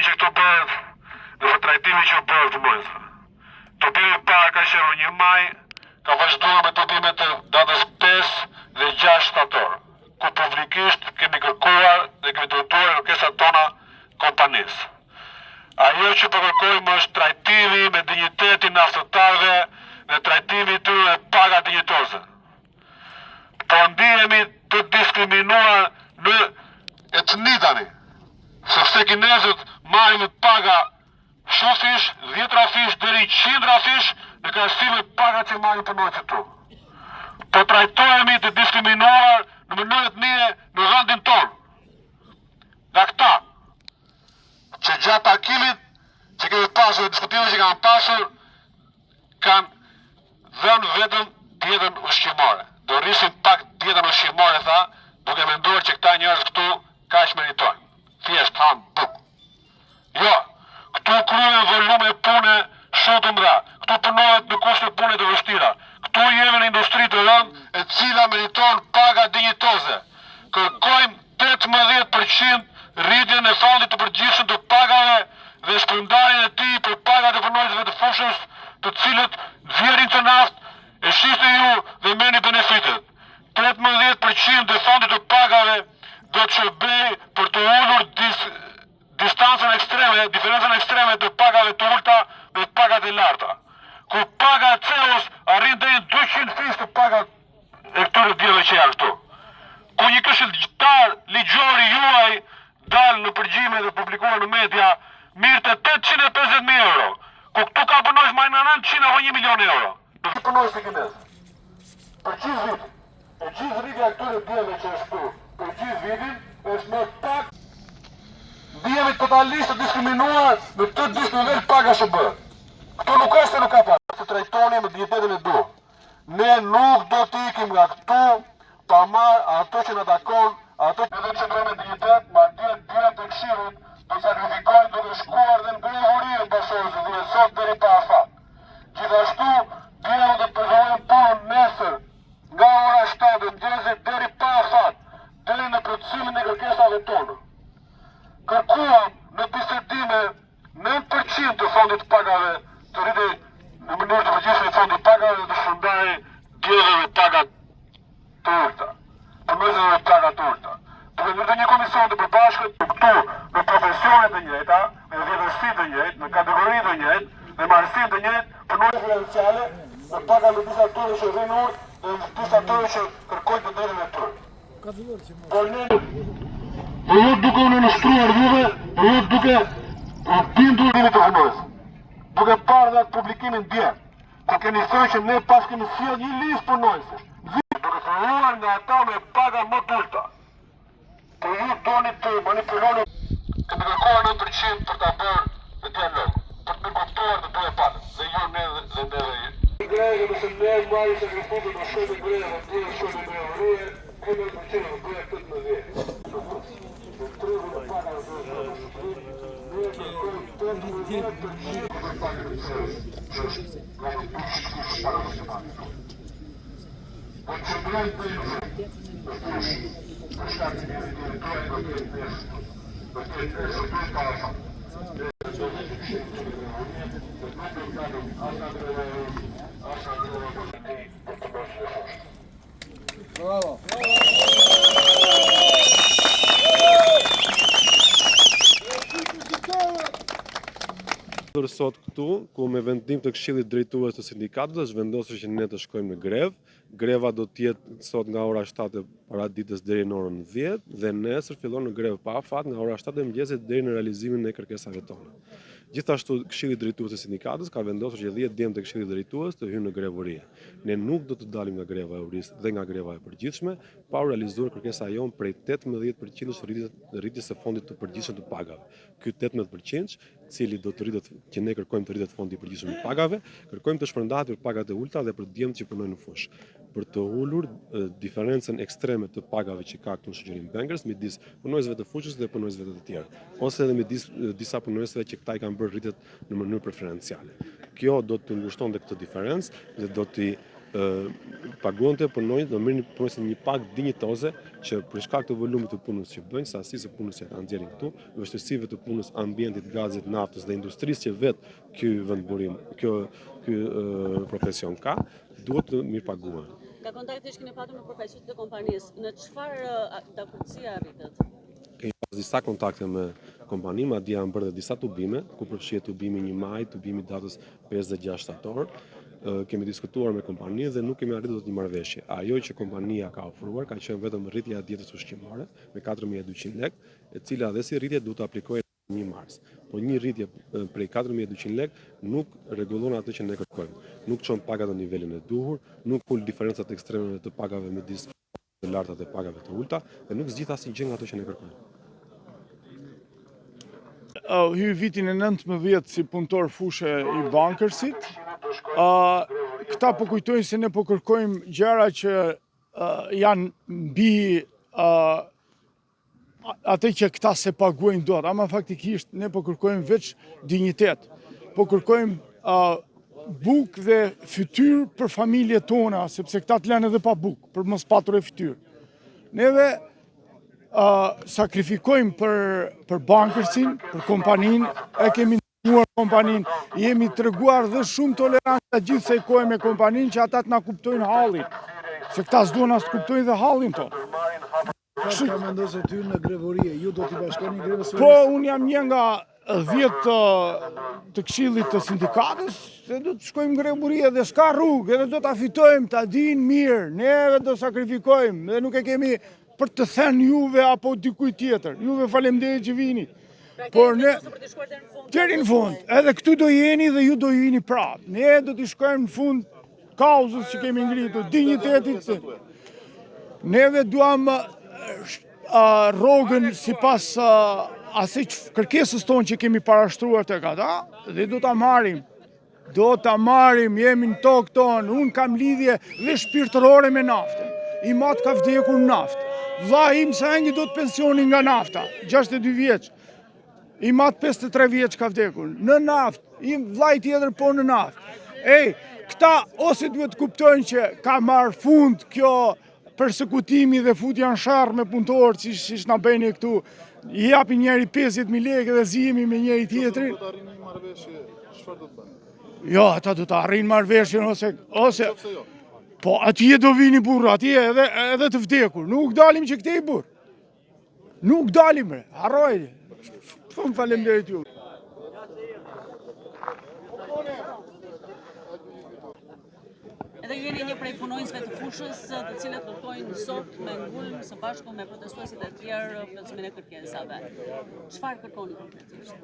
që këto bëhet dhe për trajtimin që bëhet të mëjtë. Dobimi parë ka qenë 1 maj, ka vazhduar me dobimet të datës 5 dhe 6 shtator, ku publikisht kemi kërkuar dhe kemi drejtuar kërkesat tona kompanisë. Ajo që po kërkojmë është trajtimi me dinjitetin afërtarëve dhe trajtimi i tyre me paga dinjitoze. Po ndihemi të diskriminuar në etni tani, sepse kinezët marrin paga shofish, 10 rafish deri 100 rafish në krahasim me pagat që marrin punonjësit tu. Po trajtohemi të diskriminuar në mënyrë etnie në vendin tonë. Nga këta që gjatë takimit që kemi pasur, diskutimet që kanë pasur, kanë dhënë vetëm dietën ushqimore. Do rrisim pak dietën ushqimore, tha, duke menduar që këta njerëz këtu kaq meritojnë. Thjesht han buk. Jo, këtu kryen volume pune shumë të mëdha. Këtu punohet në kushte pune të vështira. Këtu jemi në industri të rëndë e cila meriton paga dinjitoze. Kërkojmë 18% rritjen e fondit të përgjithshëm të pagave dhe shpërndarjen e tij për pagat e punonjësve të fushës, të cilët nxjerrin të naftë, e shihni ju dhe merrni benefitet. 18% e fondit të pagave do të shërbej për të ulur diferencën ekstreme të pagave të ulta me pagat e larta. Ku paga e CEOs arrin deri në 200 fish të pagat e këtyre djeve që janë këtu. Ku një këshilltar ligjori juaj dalë në përgjime dhe publikuar në media mirë të 850.000 euro. Ku këtu ka punojsh më në 900 apo 1 milion euro. Në të punojsh të kinezë. Për gjithë vitin. E gjithë rritja e këtyre djeve që është këtu. Për gjithë vitin është me pak. Ndihemi totalisht të diskriminuar në të gjithë nivel paga që bëhet. Këtu nuk është se nuk ka paga. Të trajtoni me dinjitetin e duhur. Ne nuk do të ikim nga këtu pa marrë ato që na takon, ato që do të qëndrojmë me dinjitet, madje direkt të këshillit, do sakrifikojnë duke shkuar dhe në grevurinë pasorëse dhe sot deri pa afat. Gjithashtu, dielën do të përzohen punën nesër nga ora 7 të mëngjesit deri pa afat, deri në plotësimin e kërkesave tona. Kërkuam në bisedime 9% të fondit të pagave të rritej në mënyrë të përgjithshme fondit të pagave dhe të shpërndajë diellëve me pagat të ulta. Punonjësve me pagat të ulta. Duke ndërtuar një komision të përbashkët këtu në profesione të njëjta, me vjetërsi të njëjtë, në kategori të njëjtë, me marrësim të njëjtë, punonjësve financiare me paga me disa tyre që rrinë ulë dhe disa tyre që kërkojnë të drejtën e tyre. Por ne jo duke unë nështruar juve, jo duke bindur të punojës. Duke parë dhe atë publikimin dje, ku keni thënë që ne pas kemi sjellë një listë punojëse. Duke filluar nga ata me paga më të ulta. Po ju doni të manipuloni, kemi kërkuar 9% për ta bërë në dialog, për të kuptuar të dy palët, dhe ju ne dhe ne. Greve nëse ne marrim sakrificën në shumë greve, dhe shumë greve, kemi përqenë në greve këtë në vjetë. Bravo. Sot këtu, ku me vendim të Këshillit Drejtues të Sindikatës është vendosur që ne të shkojmë në grevë. Greva do të jetë sot nga ora 7 para ditës deri në orën 10 dhe nesër fillon në grevë pa afat nga ora 7 e mëngjesit deri në realizimin e kërkesave tona. Gjithashtu Këshilli Drejtues të Sindikatës ka vendosur që 10 djemt e Këshillit Drejtues të hyjnë në grevëri. Ne nuk do të dalim nga greva e urisë dhe nga greva e përgjithshme, pa u realizuar kërkesa jonë prej 18% rritjes së fondit të përgjithshëm të pagave. Ky 18%, cili do të rritet, që ne kërkojmë të rritet fondi i përgjithshëm i pagave, kërkojmë të shpërndahet për pagat e ulta dhe për djemtë që punojnë në fushë, për të ulur diferencën ekstreme të pagave që ka këtu në shoqërinë Bengers midis punojësve të fushës dhe punojësve të tjerë, ose edhe midis disa punojësve që këta i kanë bërë rritjet në mënyrë preferenciale. Kjo do të ngushtonte këtë diferencë dhe do t'i paguante punojnë, do merrnin punojësit një pagë dinjitoze që për shkak të volumit të punës që bëjnë, sasisë së punës që ata nxjerrin këtu, vështirësive të punës, ambientit, gazit, naftës dhe industrisë që vetë ky vendburim, ky profesion ka, duhet të mirëpaguhen. Nga kontakti që keni patur me përfaqësuesit e kompanisë, në çfarë dakordësia arritet? Kemi pas disa kontakte me kompaninë, madje janë bërë disa tubime, ku përfshihet tubimi 1 maj, tubimi datës 5 dhe 6 shtator. Kemi diskutuar me kompaninë dhe nuk kemi arritur dot një marrëveshje. Ajo që kompania ka ofruar ka qenë vetëm rritja e dietës ushqimore me 4200 lekë, e cila dhe si rritje duhet të aplikojë në 1 mars. Po një rritje prej 4200 lekë nuk rregullon atë që ne kërkojmë. Nuk çon pagat në nivelin e duhur, nuk ul diferencat ekstreme të pagave midis të larta dhe pagave të ulta dhe nuk zgjidh asnjë nga ato që ne kërkojmë. Hyj vitin e 19 si punëtor fushë i Bankersit. Këta po kujtojnë se ne po kërkojmë gjëra që janë mbi atë që këta se paguajnë dot, ama faktikisht ne po kërkojmë veç dinjitet. Po kërkojmë bukë dhe fytyrë për familjet tona, sepse këta të lënë edhe pa bukë, për mos patur e fytyrë. Neve sakrifikojmë për Bankersin, për kompaninë, e kemi ndihmuar kompaninë, jemi treguar dhe shumë tolerancë gjithsej kohë me kompaninë që ata të na kuptojnë hallin, se këta s'duan as të kuptojnë dhe hallin tonë. Ka vendosur ty në grevërie, ju do t'i bashkoni grevës? Po, unë jam një nga 10 të Këshillit të Sindikatës, se do të shkojmë grevërie dhe s'ka rrugë, edhe do t'a fitojmë, t'a dinë mirë, neve do sakrifikojmë, dhe nuk e kemi për të thënë juve apo dikujt tjetër. Juve faleminderit që vini. Por ne deri në fund, edhe këtu do jeni dhe ju do jeni prapë. Ne do t'i shkojmë në fund kauzës që kemi ngritur, dinjitetit. Neve duam rrogën sipas asaj kërkesës tonë që kemi parashtruar tek ata dhe do ta marrim. Do ta marrim, jemi në tokë tonë, unë kam lidhje dhe shpirtërore me naftën. I mat ka vdekur në naftë. Vlla im Sangi do të pensioni nga nafta, 62 vjeç. I mat 53 vjeç ka vdekur në naftë. I vllai tjetër po në naftë. Këta ose duhet të kuptojnë që ka marrë fund kjo persekutimi dhe futja në sharr me punëtorë, siç na bëni këtu. I japin njëri 50.000 lekë dhe zihemi me njëri tjetrin. Do të arrini një marrëveshje, çfarë do të bëni? Jo, ata do të arrin marrëveshjen ose po atje do vini burr, atje edhe të vdekur. Nuk dalim që këtej burr. Nuk dalim, harroj. Shumë faleminderit ju. Edhe ju jeni një prej punonjësve të fushës, të cilët lutojnë sot me ngulm së bashku me protestuesit e tjerë plotësimin e kërkesave. Çfarë kërkoni konkretisht?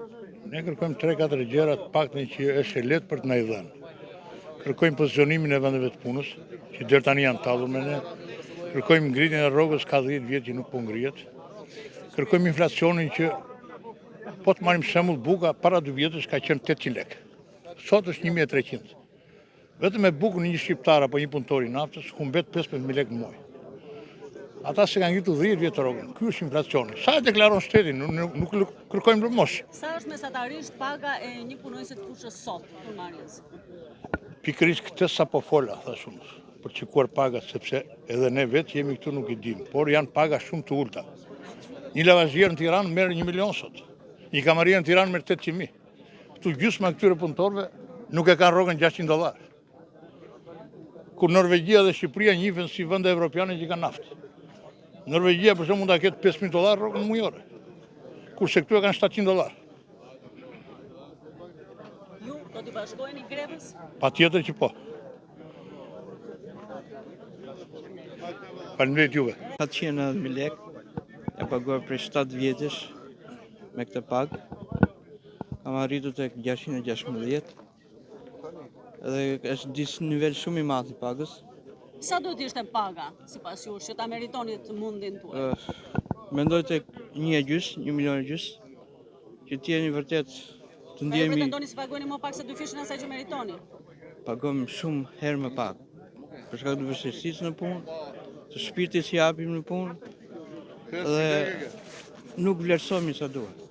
Ne kërkojmë 3-4 gjëra të paktën që është e lehtë për të na i dhënë. Kërkojmë pozicionimin e vendeve të punës, që deri tani janë tallur me ne. Kërkojmë ngritjen e rrogës, ka 10 vjet që nuk po ngrihet. Kërkojmë inflacionin që po të marrim shembull buka para 2 vjetësh ka qenë 800 lekë. Sot është 1300. Vetëm me bukën një shqiptar apo një punëtor i naftës humbet 15.000 lekë në muaj. Ata se kanë ngritur 10 vjet rrogën. Ky është inflacioni. Sa e deklaron shteti, nuk kërkojmë lëmosh. Sa është mesatarisht paga e një punonjësi të fushës sot në Marjes? Pikërisht këtë sapo fola, thash unë, për çikuar pagat, sepse edhe ne vetë jemi këtu nuk i dim, por janë paga shumë të ulta. Një lavazhier në Tiranë merr 1 milion sot. Një kamarier në Tiranë merr 800.000. Këtu gjysma këtyre punëtorëve nuk e kanë rrogën $600. Kur Norvegjia dhe Shqipëria njihen si vende evropiane që kanë naftë. Norvegjia për shembull mund ta ketë $5.000 rrogën mujore, kurse këtu e kanë $700. Ju do t'i bashkoheni grevës? Patjetër që po. Faleminderit juve. 700.000 lekë, e paguar prej 7 vjetësh me këtë pagë. Kam arritur tek 616 dhe është disë nivel shumë i madh i pagës. Sa do të ishte paga, sipas jush, që ta meritoni të mundin tuaj? Mendoj tek 1,5, 1,5 milion, që t'jeni vërtet të Ju ndjehemi, pretendoni se pagoni më pak se dyfishën asaj që meritoni? pagojmë shumë herë më pak. Për shkak të vështirësisë në punë, të shpirtit që japim në punë dhe nuk vlerësohemi sa duhet.